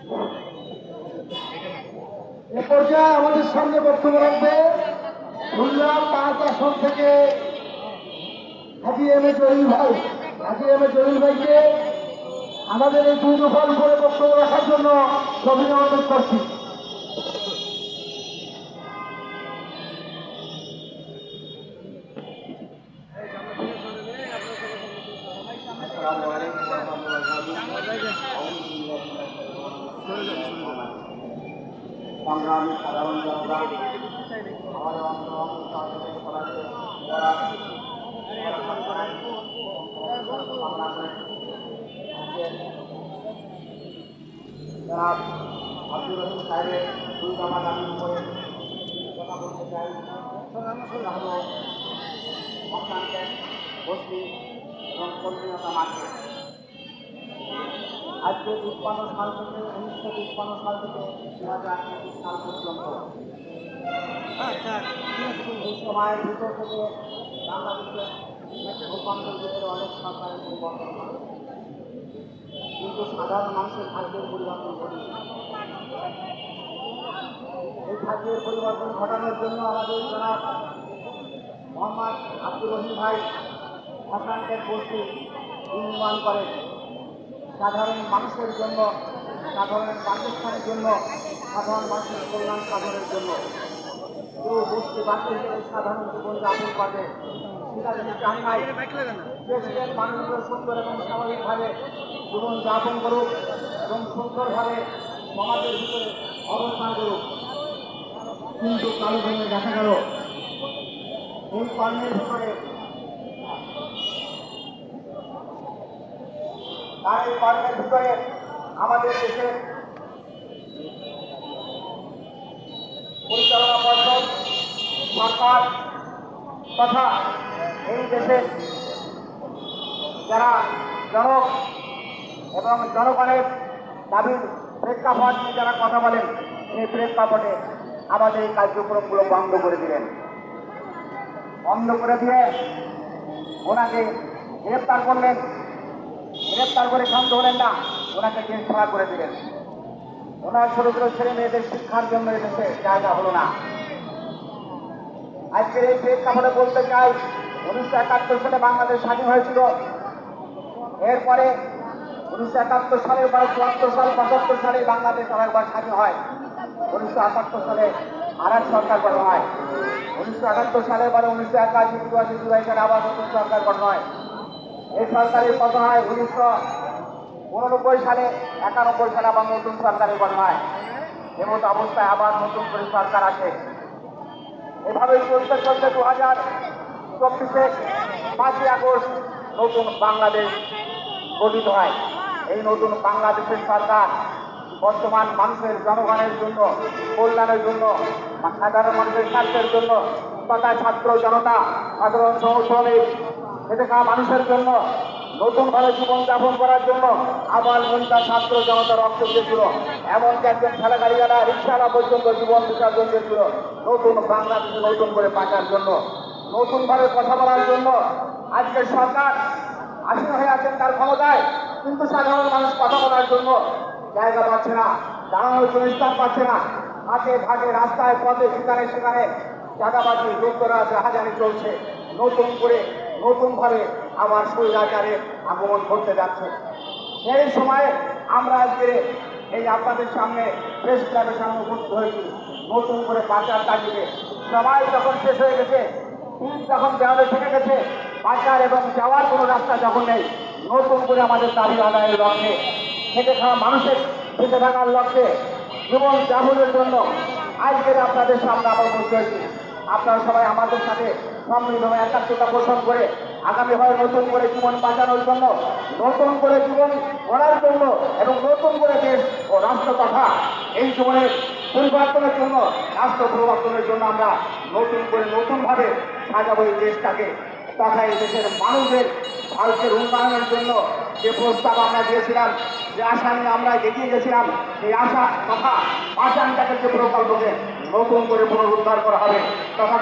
এ পর্যায়ে আমাদের সামনে বক্তব্য রাখবে খুলনা 5 আসন থেকে হাজি এম এ জলিল ভাই। হাজি এম এ জলিল ভাইকে আমাদের এই 2 দফার উপরে বক্তব্য রাখার জন্য সবিনয় অনুরোধ করছি। সংগ্রামী সাধারণ জনতা, আব্দুর রহিম সাহেবের 2 দফা দাবির উপরে কথা বলতে চাই। বস্তি এবং কর্মীরতা মাঠে আজকে 1953 সাল থেকে 1953 সাল থেকে 2021 সাল পর্যন্ত এই সময়ের ভিতর থেকে বাংলাদেশের রূপান্তর ভিতরে অনেক সরকারের পরিবর্তন হয়, কিন্তু সাধারণ মানুষের ভাগ্যের পরিবর্তন ঘটে। এই ভাগ্যের পরিবর্তন ঘটানোর জন্য আমাদের জনাব মোহাম্মদ আব্দুর রহিম ভাই হাসানকে বস্তি নির্মাণ করেন সাধারণ মানুষের জন্য, সাধারণ বাসস্থানের জন্য, সাধারণ মানুষের কল্যাণ সাধনের জন্য। কেউ বস্তি বাসে সাধারণ জীবনযাপন করবে সেটা যদি চান নাই, দেশের মানুষগুলো সুন্দর এবং স্বাভাবিকভাবে জীবনযাপন করুক এবং সুন্দরভাবে সমাজের ভিতরে অবস্থান করুক। কিন্তু কালো ভেঙে দেখা গেল এই কর্মের ভিতরে তার এই কর্মের ভিতরে আমাদের দেশের পরিচালনা পর্ষদ, সরকার তথা এই দেশের যারা জনক এবং জনগণের দাবির প্রেক্ষাপট নিয়ে যারা কথা বলেন, সেই প্রেক্ষাপটে আমাদের এই কার্যক্রমগুলো বন্ধ করে দিলেন। বন্ধ করে দিয়ে ওনাকে গ্রেপ্তার করলেন। গ্রেপ্তার করে শান্ত হলেন না, ওনাকে জেল ছাড়া করে দিলেন। ওনার ছোট ছোট ছেলে মেয়েদের শিক্ষার জন্য এদেশে জায়গা হলো না। আজকের এই প্রেক্ষাপটে বলতে চাই, 1971 সালে বাংলাদেশ স্বাধীন হয়েছিল। এরপরে 1971 সালের পরে 74 সাল 75 সালে বাংলাদেশ আরেকবার স্বাধীন হয়। 1978 সালে আর এক সরকার গঠন হয়। 1978 সালের পরে 1981, 82, 82 সালে আবার নতুন সরকার গঠন হয়। এই সরকারের পতন হয় 1989 সালে, 91 সালে আবার নতুন সরকারের গঠন হয়। এমত অবস্থায় আবার নতুন করে সরকার আসে। এভাবে চলতে চলতে 2024 5ই আগস্ট নতুন বাংলাদেশ গঠিত হয়। এই নতুন বাংলাদেশের সরকার বর্তমান মানুষের জনগণের জন্য, কল্যাণের জন্য, সাধারণ মানুষের স্বার্থের জন্য তথা ছাত্র জনতা, সাধারণ শ্রমিক, খেটে খাওয়া মানুষের জন্য, নতুনভাবে জীবনযাপন করার জন্য আবার মনটা ছাত্র জনতা রক্ত দিয়েছিল। এমনকি একজন ঠেলাগাড়িওয়ালা, রিক্সাওয়ালা পর্যন্ত জীবন বিসর্জন দিয়েছিল নতুন বাংলাদেশে নতুন করে বাঁচার জন্য, নতুনভাবে কথা বলার জন্য। আজকে সরকার আসীন হয়ে আছেন তার ক্ষমতায়, কিন্তু সাধারণ মানুষ কথা বলার জন্য জায়গা পাচ্ছে না, দাঁড়ানোর জন্য স্থান পাচ্ছে না। হাতে ঘাটে, রাস্তায়, পথে, সেখানে সেখানে চাঁদাবাজি, লুটতরাজ, রাহাজানি চলছে। নতুন করে নতুনভাবে আবার স্বৈরাচারের আগমন করতে যাচ্ছে। সেই সময়ে আমরা আজকে এই আপনাদের সামনে প্রেস ক্লাবের সামনে উপস্থিত হয়েছি নতুন করে বাঁচার তাগিদে। সবাই যখন শেষ হয়ে গেছে, যখন দেওয়ালে থেকে গেছে, বাঁচার এবং যাওয়ার কোনো রাস্তা যখন নেই, নতুন করে আমাদের দাবি আদায়ের লক্ষ্যে, খেটে খাওয়া মানুষের বেঁচে থাকার লক্ষ্যে, জীবন যাপনের জন্য আজকের আপনাদের সামনে আবার বসে হয়েছি। আপনারা সবাই আমাদের সাথে সম্মিলিতভাবে একাত্মতা পোষণ করে আগামীভাবে নতুন করে জীবন বাঁচানোর জন্য, নতুন করে জীবন গড়ার জন্য এবং নতুন করে দেশ ও রাষ্ট্র তথা এই জীবনের পরিবর্তনের জন্য, রাষ্ট্র পরিবর্তনের জন্য আমরা নতুন করে নতুনভাবে সাজাবো এই দেশটাকে তথা এই দেশের মানুষের ভারতের উন্নয়নের জন্য যে প্রস্তাব আমরা দিয়েছিলাম, যে আশা নিয়ে আমরা এগিয়ে গেছিলাম, সেই আশা তথা বাঁচানটাকে যে প্রকল্পকে নতুন করে পুনরুদ্ধার করা হবে তথা